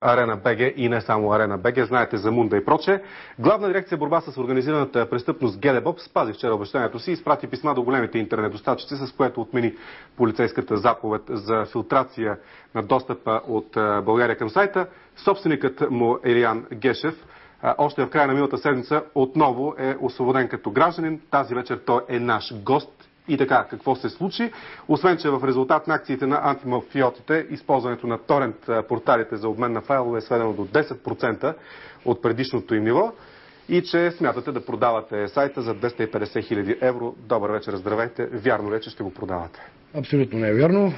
Арена БГ и не само Арена БГ, знаете за Мунда и прочее. Главна дирекция борба с организираната престъпност ГДБОП спази вчера обещанието си и изпрати писма до големите интернет доставчици, с което отмени полицейската заповед за филтрация на достъпа от България към сайта. Собственикът му Елиян Гешев още в края на миналата седмица отново е освободен като гражданин. Тази вечер той е наш гост. И така, какво се случи? Освен, че в резултат на акциите на антимафиотите, използването на торент порталите за обмен на файлове е сведено до 10% от предишното им ниво и че смятате да продавате сайта за 250 000 евро. Добър вечер, здравейте. Вярно ли, че ще го продавате? Абсолютно не е вярно.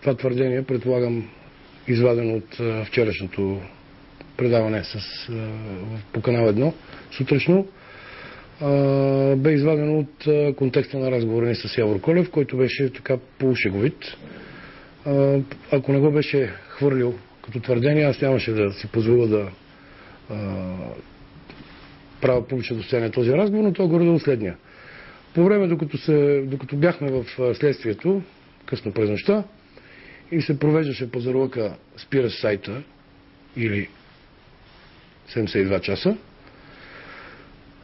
Това твърдение, предполагам, извадено от вчерашното предаване по канал 1 сутрешно, бе извадено от контекста на разговора ни с Явор Колев, който беше така полушеговит. Ако не го беше хвърлил като твърдение, аз нямаше да си позволя да правя публично достояние този разговор, но той горе-долу следния. По време, докато бяхме в следствието, късно през нощта, и се провеждаше пазарлъка "Спираш сайта" или 72 часа,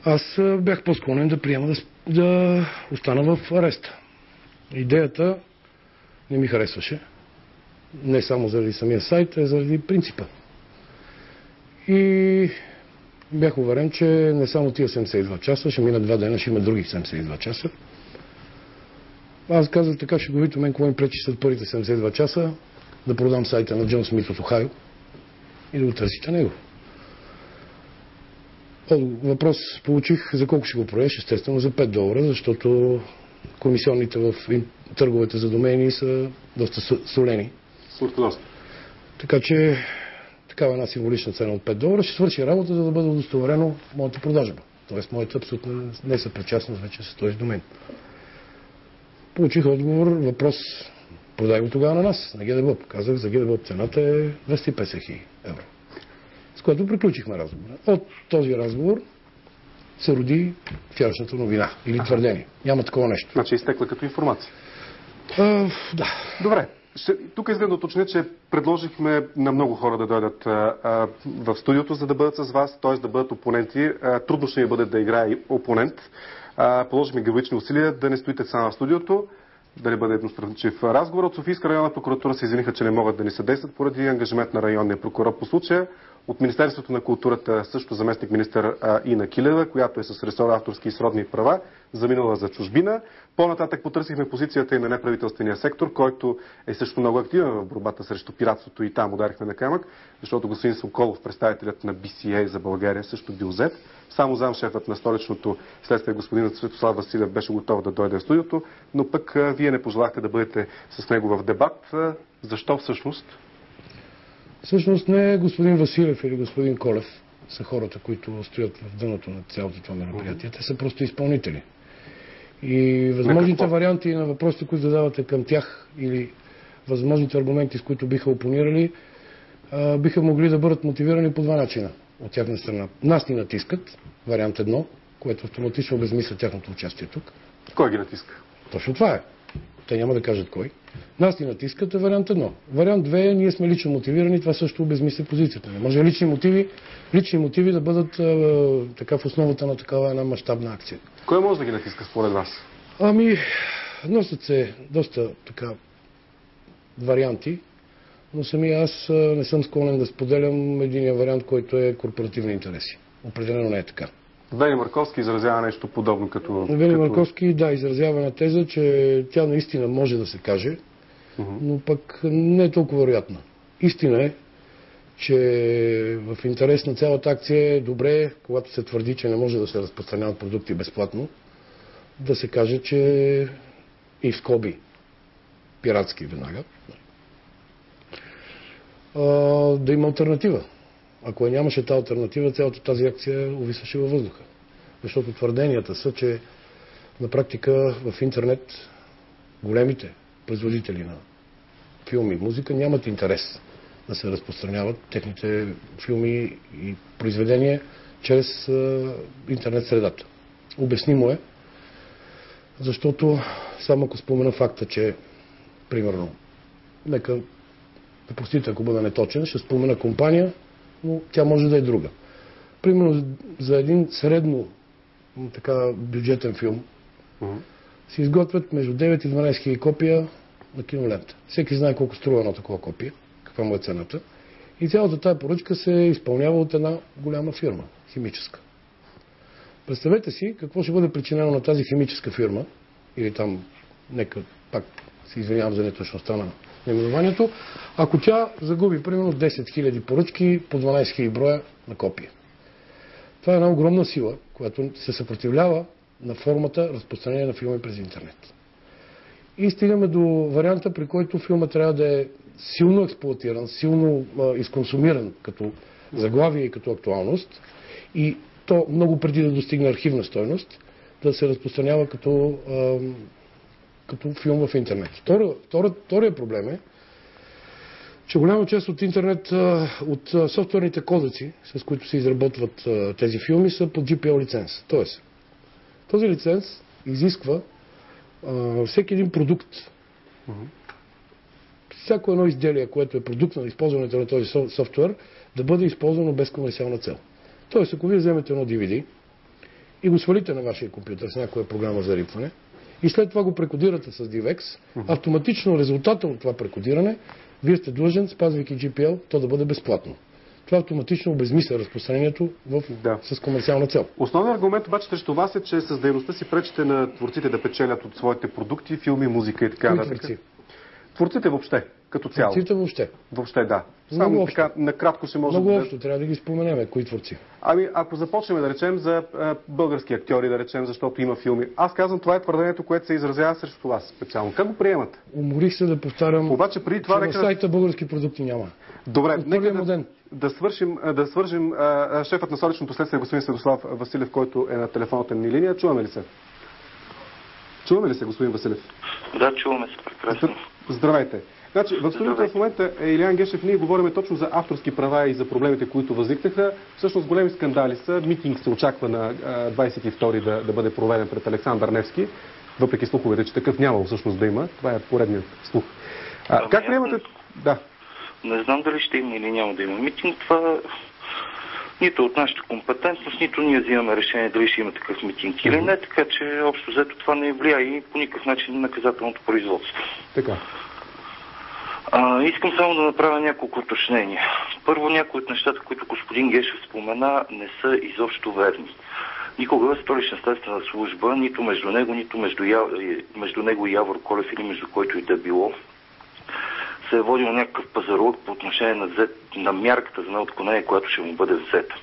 аз бях по-склонен да приема да остана в ареста. Идеята не ми харесваше. Не само заради самия сайт, а заради принципа. И бях уверен, че не само тия 72 часа, ще мина 2 дена, ще има други 72 часа. Аз казах така шеговито, мен какво ми пречи след първите 72 часа да продам сайта на Джон Смит от Охайо и да го търсите него. Въпрос получих за колко ще го продадеш, естествено за $5, защото комисионните в търговете за домейни са доста солени. Така че такава една символична цена от $5 ще свърши работа, за да бъде удостоверено моята продажба. Тоест моята абсолютно несъпричастност вече с този домен. Получих отговор, въпрос: продай го тогава на нас, на ГДБОП. Казах, за ГДБОП цената е 250 000 евро. С което приключихме разговора. От този разговор се роди вчерашната новина или твърдение. Няма такова нещо. Значи изтекла като информация. Да. Добре. Тук искам да уточня, че предложихме на много хора да дойдат в студиото, за да бъдат с вас, т.е. да бъдат опоненти. Трудно ще ми бъде да играе опонент. Положихме героични усилия да не стоите само в студиото, да не бъде едностранчив разговор. От Софийска районна прокуратура се извиниха, че не могат да ни съдействат поради ангажимент на районния прокурор по случая. От Министерството на културата също заместник министър Ина Килева, която е с ресор авторски и сродни права, заминала за чужбина. По-нататък потърсихме позицията и на неправителствения сектор, който е също много активен в борбата срещу пиратството, и там ударихме на камък, защото господин Соколов, представителят на BCA за България, също бил взет. Само замшефът на столичното следствие господин Светослав Василев беше готов да дойде в студиото, но пък вие не пожелахте да бъдете с него в дебат. Защо всъщност? Всъщност не господин Василев или господин Колев са хората, които стоят в дъното на цялото това мероприятие. Те са просто изпълнители. И възможните варианти на въпросите, които задавате към тях, или възможните аргументи, с които биха опонирали, биха могли да бъдат мотивирани по два начина от тяхна страна. Нас ни натискат, вариант 1, което автоматично обезмисля тяхното участие тук. Кой ги натиска? Точно това е. Те няма да кажат кой. Нас ни натискат, е вариант 1. Вариант 2 е, ние сме лично мотивирани, това също обезмисля позицията. Не може лични мотиви да бъдат така в основата на такава една мащабна акция. Кой може да ги натиска според вас? Носят се доста така варианти, но самия аз не съм склонен да споделям единия вариант, който е корпоративни интереси. Определено не е така. Вели Марковски изразява нещо подобно като... Вели Марковски, да, изразява на теза, че тя наистина може да се каже, но пък не е толкова вероятна. Истина е, че в интерес на цялата акция е добре, когато се твърди, че не може да се разпространяват продукти безплатно, да се каже, че и в скоби пиратски веднага, да има алтернатива. Ако нямаше тази алтернатива, цялата тази акция увисваше във въздуха. Защото твърденията са, че на практика в интернет големите производители на филми и музика нямат интерес да се разпространяват техните филми и произведения чрез интернет средата. Обяснимо е, защото само ако спомена факта, че примерно, нека простите, ако бъда неточен, ще спомена компания, но тя може да е друга. Примерно за един средно така бюджетен филм се изготвят между 9 и 12 хиляди копия на кинолента. Всеки знае колко струва едно такова копие, каква му е цената. И цялата тая поръчка се изпълнява от една голяма фирма, химическа. Представете си какво ще бъде причинено на тази химическа фирма, или там, нека пак се извинявам за неточността на наименованието, ако тя загуби примерно 10 000 поръчки по 12 000 броя на копия. Това е една огромна сила, която се съпротивлява на формата разпространение на филми през интернет. И стигаме до варианта, при който филма трябва да е силно експлоатиран, силно изконсумиран като заглавие и като актуалност и то много преди да достигне архивна стойност, да се разпространява като филм в интернет. Вторият проблем е, че голяма част от интернет, от софтуерните кодеци, с които се изработват тези филми, са под GPL лиценз. Тоест, този лиценз изисква всеки един продукт, всяко едно изделие, което е продукт на използването на този софтуер, да бъде използвано без комерциална цел. Тоест, ако вие вземете едно DVD и го свалите на вашия компютър с някоя програма за рипване и след това го прекодирате с DivX, автоматично резултата от това прекодиране, вие сте длъжен, спазвайки GPL, то да бъде безплатно. Това автоматично обезмисля разпространението с комерциална цел. Основният аргумент обаче срещу вас е, че с дейността си пречите на творците да печелят от своите продукти, филми, музика и така нататък. Творците въобще, като цяло. Творците въобще. Въобще, да. Само така, накратко ще може много общо, трябва да ги споменем, кои творци. Ами, ако започнем да речем за български актьори, да речем, защото има филми. Аз казвам, това е твърдението, което се изразява срещу вас специално. Как го приемате? Уморих се да повтарям, обаче преди това на сайта български продукти няма. Добре, нека да свържим шефът на столичното следствие, господин Светослав Василев, който е на телефонната ни линия. Чуваме ли се? Чуваме ли се, господин Василев? Да, чуваме се прекрасно. Здравейте. Значи, в студиото в момента е Илиян Гешев. Ние говорим точно за авторски права и за проблемите, които възникнаха. Всъщност големи скандали са. Митинг се очаква на 22-ри да бъде проведен пред Александър Невски. Въпреки слуховете, че такъв нямало всъщност да има. Това е поредният слух. Как приемате? Да. Не знам дали ще има или няма да има митинг. Това нито от нашата компетентност, нито ние взимаме решение дали ще има такъв митинг или не, така че общо взето това не влияе и по никакъв начин на наказателното производство. Така. Искам само да направя няколко уточнения. Първо, някои от нещата, които господин Гешев спомена, не са изобщо верни. Никога Столична следствена служба, нито между него, нито между него и Явор Колев или между който и да било, се е водил някакъв пазарлък по отношение на мярката за неотклонение, която ще му бъде взета.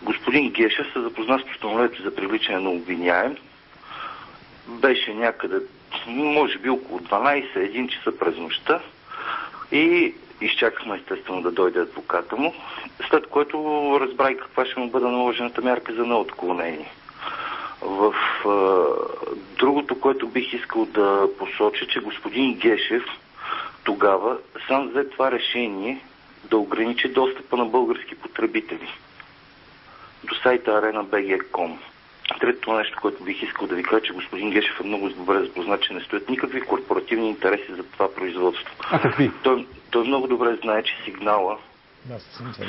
Господин Гешев се запозна с постановлението за привличане на обвиняем. Беше някъде, може би около 12-1 часа през нощта и изчакахме естествено да дойде адвоката му, след което разбрах каква ще му бъде наложената мярка за неотклонение. В другото, което бих искал да посоча, че господин Гешев тогава сам взе това решение да ограничи достъпа на български потребители до сайта arena.bg.com. Третото нещо, което бих искал да ви кажа, че господин Гешев е много добре запознат, че не стоят никакви корпоративни интереси за това производство. А какви? Той много добре знае, че сигнала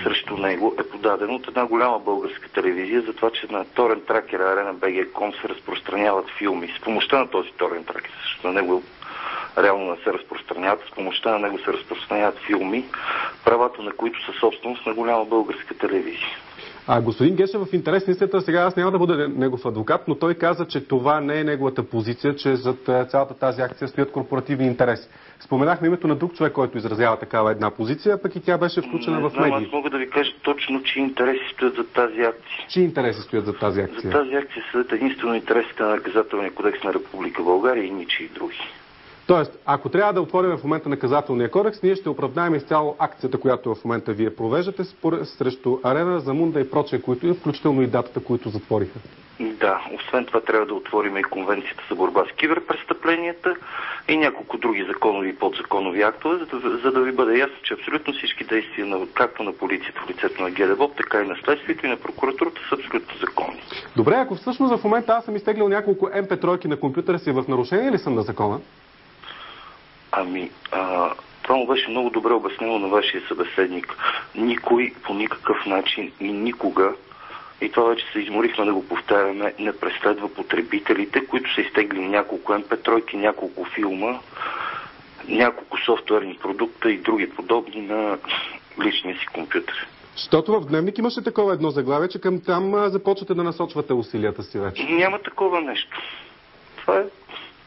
срещу него е подаден от една голяма българска телевизия за това, че на торент тракера arena.bg.com се разпространяват филми. С помощта на този торент тракер, защото на него реално не се разпространяват, с помощта на него се разпространяват филми, правата на които са собственост на голяма българска телевизия. Господин Гешев, в интерес на истината, сега аз няма да бъда негов адвокат, но той каза, че това не е неговата позиция, че зад цялата тази акция стоят корпоративни интереси. Споменахме името на друг човек, който изразява такава една позиция, пък и тя беше включена в медии. Аз мога да ви кажа точно, чии интереси стоят зад тази акция. Чии интереси стоят зад тази акция? За тази акция стоят единствено интересите на Наказателния кодекс на Република България и ничии други. Тоест, ако трябва да отворим в момента наказателния кодекс, ние ще оправдаем изцяло акцията, която в момента вие провеждате срещу Арена, Замунда и прочее, които включително и датата, които затвориха. Да, освен това трябва да отворим и Конвенцията за борба с киберпрестъпленията и няколко други законови и подзаконови актове, за да ви бъде ясно, че абсолютно всички действия, както на полицията в лицето на ГДБОП, така и на следствието и на прокуратурата са абсолютно законни. Добре, ако всъщност в момента аз съм изтеглил няколко MP3 на компютъра си, в нарушение ли съм на закона? Това му беше много добре обяснено на вашия събеседник. Никой по никакъв начин и никога, и това вече се изморихме да го повтаряме, не преследва потребителите, които са изтегли няколко MP3, няколко филма, няколко софтуерни продукта и други подобни на личния си компютър. Защото в Дневник имаше такова едно заглавие, че към там започвате да насочвате усилията си вече. Няма такова нещо. Това е...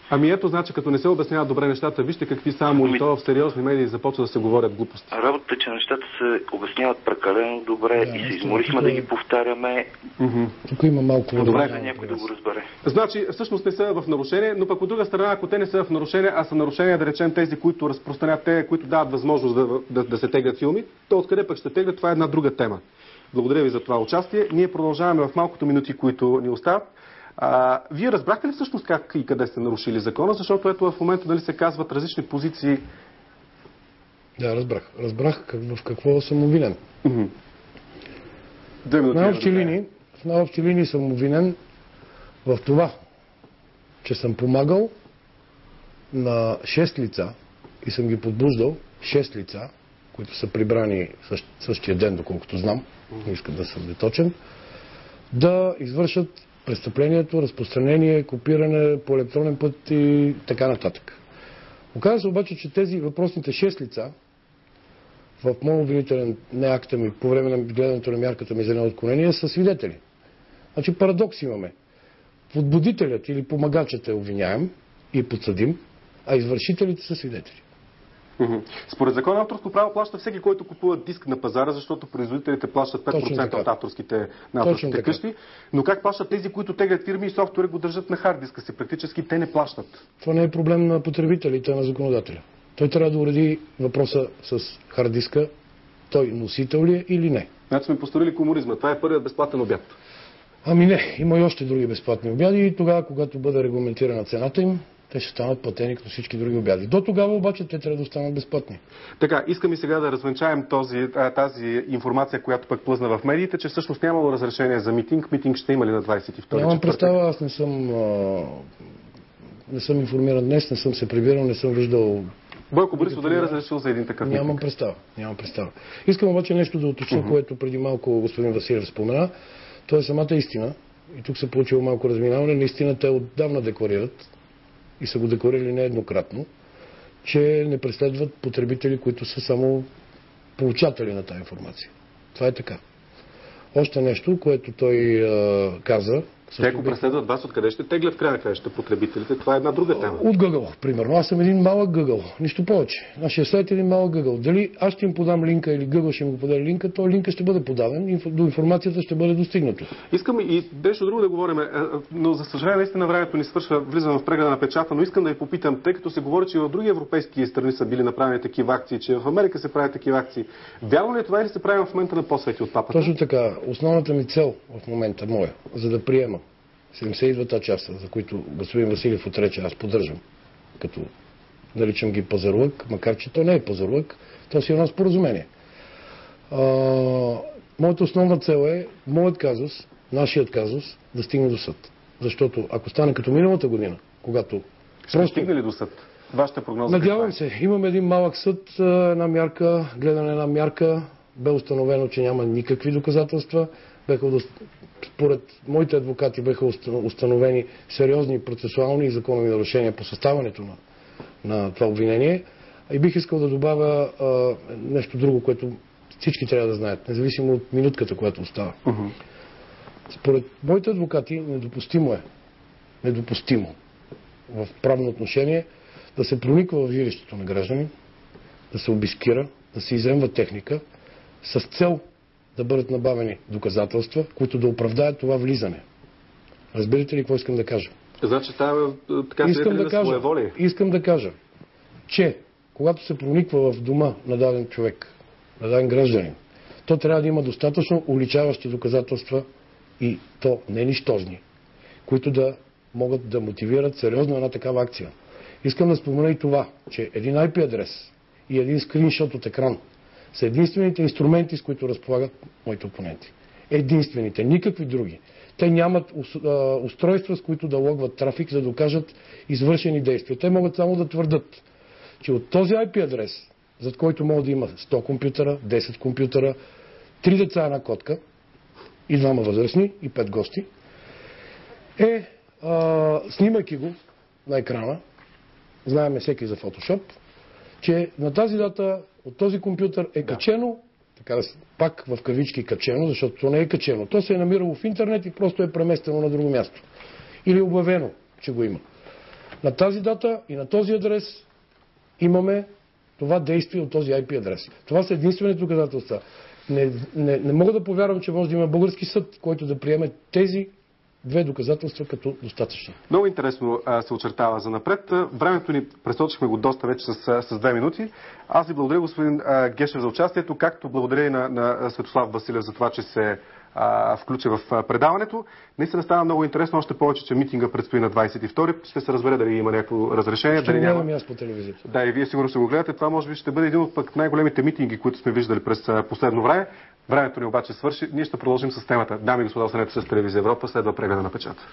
Ами ето, значи, като не се обясняват добре нещата, вижте какви само и то в сериозни медии започва да се говорят глупости. Работата е, че нещата се обясняват прекалено добре и се изморихме да ги повтаряме. Тук има малко добре. Някой да го разбере. Значи, всъщност не са в нарушение, но пък от друга страна, ако те не са в нарушение, а са нарушения, да речем тези, които разпространят, те, които дават възможност да се теглят филми, то откъде пък ще теглят, това е една друга тема. Благодаря ви за това участие. Ние продължаваме в малкото минути, които ни остават. Вие разбрахте ли всъщност как и къде сте нарушили закона? Защото ето в момента дали се казват различни позиции. Да, разбрах. Разбрах в какво съм обвинен. В най-общи линии съм обвинен в това, че съм помагал на 6 лица и съм ги подбуждал 6 лица, които са прибрани същия ден, доколкото знам, не искам да съм неточен, да извършат престъплението, разпространение, копиране по електронен път и така нататък. Оказва се обаче, че тези въпросните 6 лица в моят обвинителен акта ми по време на гледането на мярката ми за неотклонение са свидетели. Значи парадокс имаме. Подбудителят или помагачът е обвиняем и подсъдим, а извършителите са свидетели. Според закона авторско право плаща всеки, който купува диск на пазара, защото производителите плащат 5% от авторските къщи. Но как плащат тези, които теглят фирми и софтуер го държат на хард диска си? Практически те не плащат. Това не е проблем на потребителите, на законодателя. Той трябва да уреди въпроса с хард диска, той носител ли е или не. Значи сме построили комунизма. Това е първият безплатен обяд. Ами не, има и още други безплатни обяди и тогава, когато бъде регламентирана цената им, те ще станат платени като всички други обяди. До тогава обаче те трябва да останат безплатни. Така, искам и сега да развенчаем тази информация, която пък плъзна в медиите, че всъщност нямало разрешение за митинг. Митинг ще има ли на 22-ти? Нямам представа, аз не съм информиран днес, не съм се прибирал, не съм виждал... Бойко Борисов дали е разрешил за един такъв митинг? Нямам представа. Искам обаче нещо да уточня, което преди малко господин Василев спомена. То е самата истина. И тук се получило малко разминаване. Наистина те отдавна декларират и са го декларирали нееднократно, че не преследват потребители, които са само получатели на тази информация. Това е така. Още нещо, което той каза... Те ако преследват вас, откъде ще теглят в края на краищата потребителите? Това е една друга тема. От Google, примерно. Аз съм един малък Google. Нищо повече. Нашия сайт е един малък Google. Дали аз ще им подам линка или Google ще им го подаде линка, то линка ще бъде подаден, до информацията ще бъде достигнато. Искам и нещо друго да говорим, но за съжаление наистина времето ни свършва, влизам в прегледа на печата, но искам да ви попитам, тъй като се говори, че и в други европейски страни са били направени такива акции, че в Америка се правят такива акции. Вярно ли е това или се прави в момента на посвети от папата? Точно така. Основната ми цел в момента моя, за да приема 72 часа, за които господин Василев отрече, аз поддържам, като наричам ги пазарлък, макар че то не е пазарлък, то си е едно споразумение. Моята основна цел е моят казус, нашият казус, да стигне до съд. Защото ако стане като миналата година, когато... Ще стигне ли до съд? Вашата прогноза? Надявам се. Имаме един малък съд, една мярка, гледане една мярка, бе установено, че няма никакви доказателства. Според моите адвокати бяха установени сериозни процесуални и законови нарушения по съставането на това обвинение. И бих искал да добавя нещо друго, което всички трябва да знаят, независимо от минутката, която остава. Според моите адвокати недопустимо в правно отношение да се прониква в жилището на граждани, да се обискира, да се изземва техника с цел да бъдат набавени доказателства, които да оправдаят това влизане. Разбирате ли какво искам да кажа? Значи става така своеволие. Искам да кажа, че когато се прониква в дома на даден човек, на даден гражданин, то трябва да има достатъчно уличаващи доказателства и то не нищожни, които да могат да мотивират сериозно една такава акция. Искам да спомена и това, че един IP адрес и един скриншот от екран са единствените инструменти, с които разполагат моите опоненти. Единствените, никакви други. Те нямат устройства, с които да логват трафик, за да докажат извършени действия. Те могат само да твърдат, че от този IP адрес зад който може да има 100 компютъра, 10 компютъра, 3 деца, една котка и 2 възрастни и 5 гости, снимайки го на екрана, знаеме всеки за Photoshop, че на тази дата от този компютър е качено, така да пак в кавички качено, защото то не е качено. То се е намирало в интернет и просто е преместено на друго място. Или обявено, че го има. На тази дата и на този адрес имаме това действие от този IP адрес. Това са единствените доказателства. Не мога да повярвам, че може да има български съд, който да приеме тези 2 доказателства като достатъчно. Много интересно се очертава за напред. Времето ни пресочихме го доста вече с 2 минути. Аз ви благодаря, господин Гешев, за участието, както благодаря и на Светослав Василев за това, че се включи в предаването. Наистина става много интересно, още повече, че митинга предстои на 22. Ще се разбере дали има някакво разрешение. Ще го гледам и аз по телевизията. Да, и вие сигурно ще го гледате. Това може би ще бъде един от пък най-големите митинги, които сме виждали през последно време. Времето ни обаче свърши. Ние ще продължим с темата. Дами и господа, останете с телевизия Европа. Следва прегледа на печата.